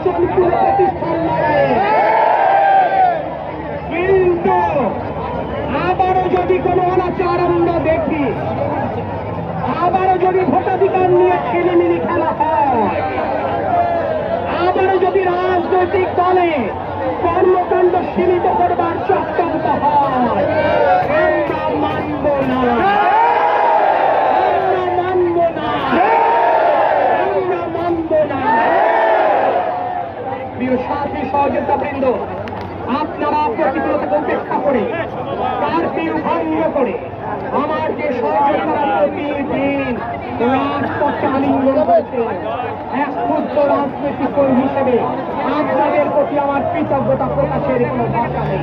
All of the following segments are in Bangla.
নির্বাচন পুনঃপ্রতিষ্ঠার লড়াইয়ে। কিন্তু আবারও যদি কোনো অনাচার আমরা দেখি, আবারও যদি ভোটাধিকার নিয়ে ছিনিমিনি খেলা হয়, আবারও যদি রাজনৈতিক দলে কর্মকাণ্ড সীমিত করবার চক্রান্ত হয়, আমরা মানব না, আমরা মানব না, আমরা মানব না। প্রিয় সাথী সহযোগিতাবৃন্দ, আপনারা প্রতিকূলতা উপেক্ষা করে কারফিউ ভঙ্গ করে আমার যে সহযোগিতারা প্রতিদিন রাজপথে আলিঙ্গন করেছে, এক ক্ষুদ্র রাজনৈতিক কর্মী হিসেবে আপনাদের প্রতি আমার কৃতজ্ঞতা প্রকাশের কোনো ভাষা নেই।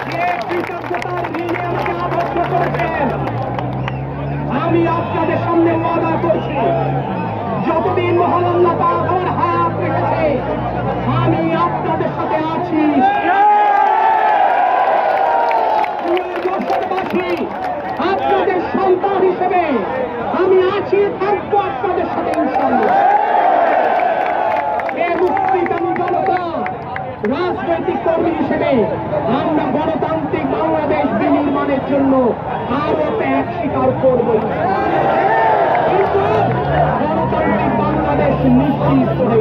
যে কৃতজ্ঞতার ঋণে আমাকে আবদ্ধ করেছেন, আমি আপনাদের সামনে ওয়াদা করছি, যতদিন মহান আল্লাহ পাক আমার হাত রেখেছে আমি আপনাদের সাথে আছি। যশোরবাসী, আপনাদের সন্তান হিসেবে আমি আছি, থাকবো আপনাদের সাথে ইনশাআল্লাহ। এ মুক্তিকামী জনতা রাজনৈতিক কর্মী হিসেবে আমরা গণতান্ত্রিক বাংলাদেশ বিনির্মাণের জন্য আরো ত্যাগ স্বীকার করব। কিন্তু গণতান্ত্রিক বাংলাদেশ নিশ্চিত করে